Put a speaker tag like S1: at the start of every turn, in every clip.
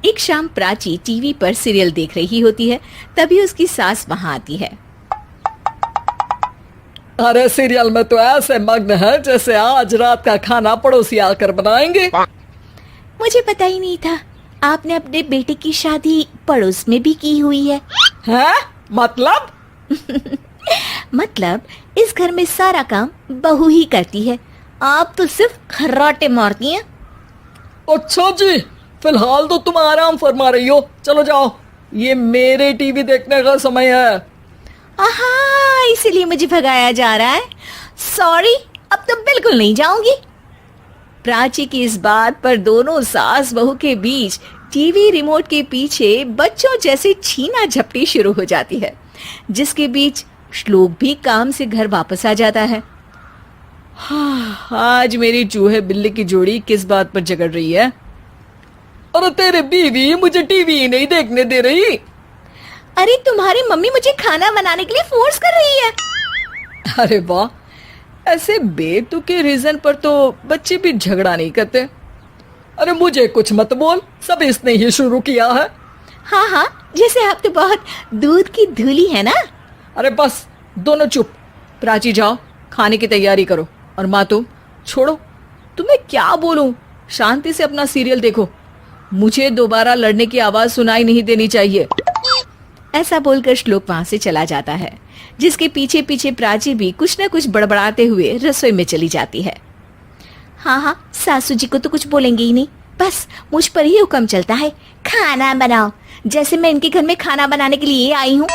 S1: एक शाम प्राची टीवी पर सीरियल देख रही होती है। तभी उसकी सास वहां आती है।
S2: अरे सीरियल में तो ऐसे मग्न है जैसे आज रात का खाना पड़ोसी आकर बनाएंगे।
S1: मुझे पता ही नहीं था आपने अपने बेटे की शादी पड़ोस में भी की हुई है।
S2: हैं? मतलब?
S1: मतलब इस घर में सारा काम बहू ही करती है, आप तो सिर्फ खर्राटे मारती हैं।
S2: अच्छा जी, फिलहाल तो तुम आराम फरमा रही हो, चलो जाओ, ये मेरे टीवी देखने का समय है।
S1: आहा, इसीलिए मुझे भगाया जा रहा है। सॉरी, अब तो बिल्कुल नहीं जाऊंगी। प्राची की इस बात पर दोनों सास बहू के बीच टीवी रिमोट के पीछे बच्चों जैसे छीना झपटी शुरू हो जाती है, जिसके बीच श्लोक भी काम से घर वापस आ जाता है। हाँ, आज मेरी चूहे बिल्ली की जोड़ी किस बात पर झगड़ रही है?
S2: अरे तेरे बीवी मुझे टीवी ही नहीं देखने दे रही।
S1: अरे तुम्हारी मम्मी मुझे खाना बनाने के लिए फोर्स कर रही है।
S2: अरे वाह, ऐसे बेतुके रीजन पर तो बच्चे भी झगड़ा नहीं करते। अरे मुझे कुछ मत बोल, सब इसने ही शुरू किया है।
S1: हाँ हाँ, जैसे आप तो बहुत दूध की धूली है ना।
S2: अरे बस, दोनों चुप। प्राची जाओ, खाने की तैयारी करो। और माँ तुम छोड़ो, तुम्हें क्या बोलूं, शांति से अपना सीरियल देखो, मुझे दोबारा लड़ने की आवाज सुनाई नहीं देनी चाहिए। ऐसा बोलकर श्लोक वहां से चला जाता है, जिसके पीछे पीछे प्राची भी कुछ न कुछ बड़बड़ाते हुए रसोई में चली जाती है। हाँ हाँ, सासू जी को तो कुछ बोलेंगे ही नहीं, बस मुझ पर ही हुक्म चलता है, खाना बनाओ, जैसे मैं इनके घर में खाना बनाने के लिए आई हूँ।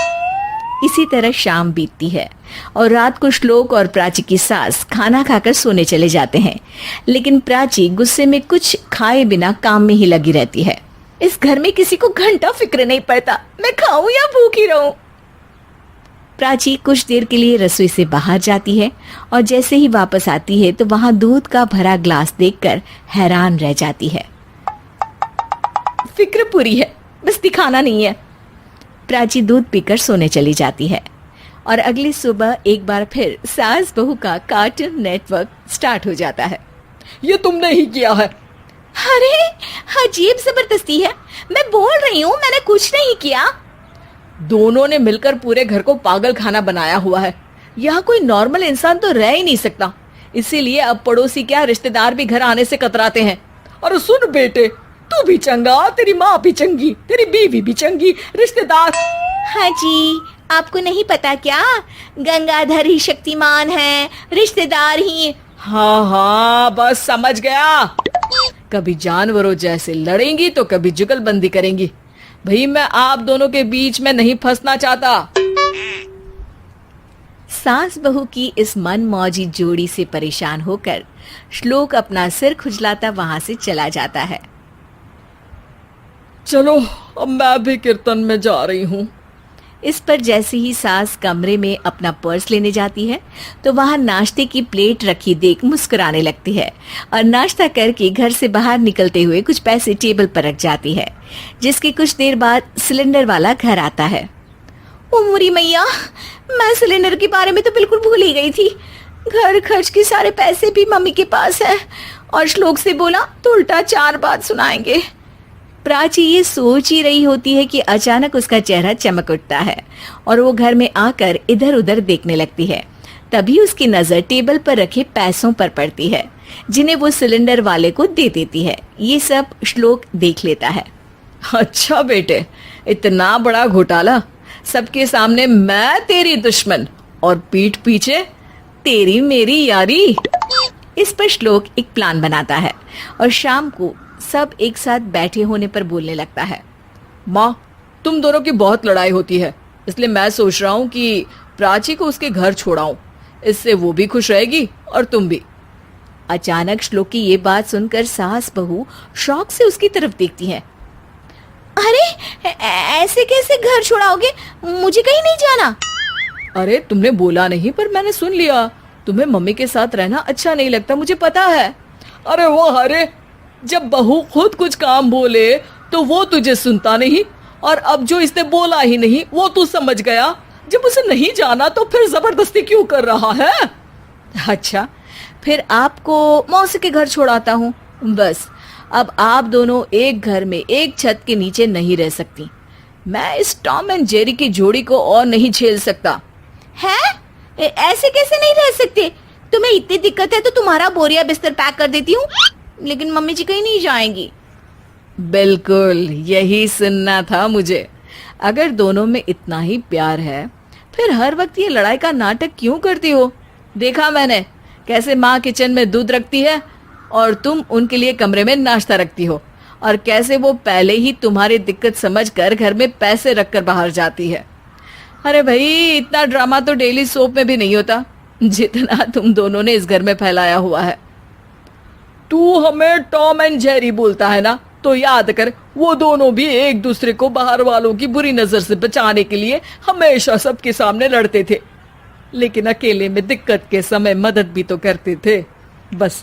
S2: इसी तरह शाम बीतती है और रात को श्लोक और प्राची की सास खाना खाकर सोने चले जाते हैं, लेकिन प्राची गुस्से में कुछ खाए बिना काम में ही लगी रहती है। इस घर में किसी को घंटा फिक्र नहीं पड़ता, मैं खाऊं या भूखी रहूं। प्राची कुछ देर के लिए रसोई से बाहर जाती है और जैसे ही वापस आती है तो वहां दूध का भरा ग्लास देखकर हैरान रह जाती है। फिक्र पूरी है, बस दिखाना नहीं है। प्राची दूध पीकर सोने चली जाती है और अगली सुबह एक बार फिर सास बहू का कार्टून नेटवर्क स्टार्ट हो जाता है। ये तुमने ही किया है।
S1: अरे अजीब जबरदस्ती है, मैं बोल रही हूँ मैंने कुछ नहीं किया।
S2: दोनों ने मिलकर पूरे घर को पागल खाना बनाया हुआ है। यहाँ कोई नॉर्मल इंसान तो रह ही नहीं सकता, इसीलिए अब पड़ोसी क्या रिश्तेदार भी घर आने से कतराते हैं। और सुन बेटे, तू भी चंगा, तेरी माँ भी चंगी, तेरी बीवी भी चंगी, रिश्तेदार।
S1: हाँ जी, आपको नहीं पता क्या, गंगाधर ही शक्तिमान है, रिश्तेदार ही।
S2: हाँ हाँ, बस समझ गया। कभी जानवरों जैसे लड़ेंगी तो कभी जुगलबंदी करेंगी। भाई मैं आप दोनों के बीच में नहीं फंसना चाहता।
S1: सास बहू की इस मनमौजी जोड़ी से परेशान होकर श्लोक अपना सिर खुजलाता वहां से चला जाता है।
S2: चलो अब मैं भी कीर्तन में जा रही हूँ।
S1: इस पर जैसे ही सास कमरे में अपना पर्स लेने जाती है तो वहां नाश्ते की प्लेट रखी देख मुस्कुराने लगती है और नाश्ता करके घर से बाहर निकलते हुए कुछ पैसे टेबल पर रख जाती है, जिसके कुछ देर बाद सिलेंडर वाला घर आता है। ओ मोरी मैया, मैं सिलेंडर के बारे में तो बिल्कुल भूल ही गई थी। घर खर्च के सारे पैसे भी मम्मी के पास है और श्लोक से बोला तो उल्टा 4 बात सुनाएंगे। प्राची ये सोच ही रही होती है कि अचानक उसका चेहरा चमक उठता है और वो घर में आकर इधर उधर देखने लगती है। तभी उसकी नजर टेबल पर रखे पैसों पर पड़ती है, जिन्हें वो सिलेंडर वाले को दे देती है। ये सब श्लोक देख लेता है।
S2: अच्छा बेटे, इतना बड़ा घोटाला, सबके सामने मैं तेरी दुश्मन और पीठ पीछे तेरी मेरी यारी। इस पर श्लोक एक प्लान बनाता है और शाम को सब एक साथ बैठे होने पर बोलने लगता है। माँ, तुम दोनों की बहुत लड़ाई होती है, इसलिए मैं सोच रहा हूँ कि प्राची को उसके घर छोड़ाऊं, इससे वो भी खुश रहेगी और तुम भी।
S1: अचानक श्लोक की ये बात सुनकर सास बहू शौक से उसकी तरफ देखती है। अरे ऐसे कैसे घर छोड़ाओगे, मुझे कहीं नहीं जाना।
S2: अरे तुमने बोला नहीं पर मैंने सुन लिया, तुम्हें मम्मी के साथ रहना अच्छा नहीं लगता, मुझे पता है। अरे वो, अरे जब बहू खुद कुछ काम बोले तो वो तुझे सुनता नहीं, और अब जो इसने बोला ही नहीं वो तू समझ गया। जब उसे नहीं जाना तो फिर जबरदस्ती क्यों कर रहा है?
S1: अच्छा, फिर आपको मौसी के घर छोड़ाता हूँ, बस
S2: अब आप दोनों एक घर में एक छत के नीचे नहीं रह सकती। मैं इस टॉम एंड जेरी की जोड़ी को और नहीं झेल सकता।
S1: है? ऐसे कैसे नहीं रह सकते? तुम्हें इतनी दिक्कत है तो तुम्हारा बोरिया बिस्तर पैक कर देती हूँ, लेकिन मम्मी जी कहीं नहीं जाएंगी।
S2: बिल्कुल यही सुनना था मुझे। अगर दोनों में इतना ही प्यार है फिर हर वक्त ये लड़ाई का नाटक क्यों करती हो? देखा मैंने कैसे माँ किचन में दूध रखती है और तुम उनके लिए कमरे में नाश्ता रखती हो, और कैसे वो पहले ही तुम्हारी दिक्कत समझकर घर में पैसे रखकर बाहर जाती है। अरे भाई, इतना ड्रामा तो डेली सोप में भी नहीं होता जितना तुम दोनों ने इस घर में फैलाया हुआ है। तू हमें टॉम एंड जेरी बोलता है ना, तो याद कर वो दोनों भी एक दूसरे को बाहर वालों की बुरी नजर से बचाने के लिए हमेशा सबके सामने लड़ते थे, लेकिन अकेले में दिक्कत के समय मदद भी तो करते थे। बस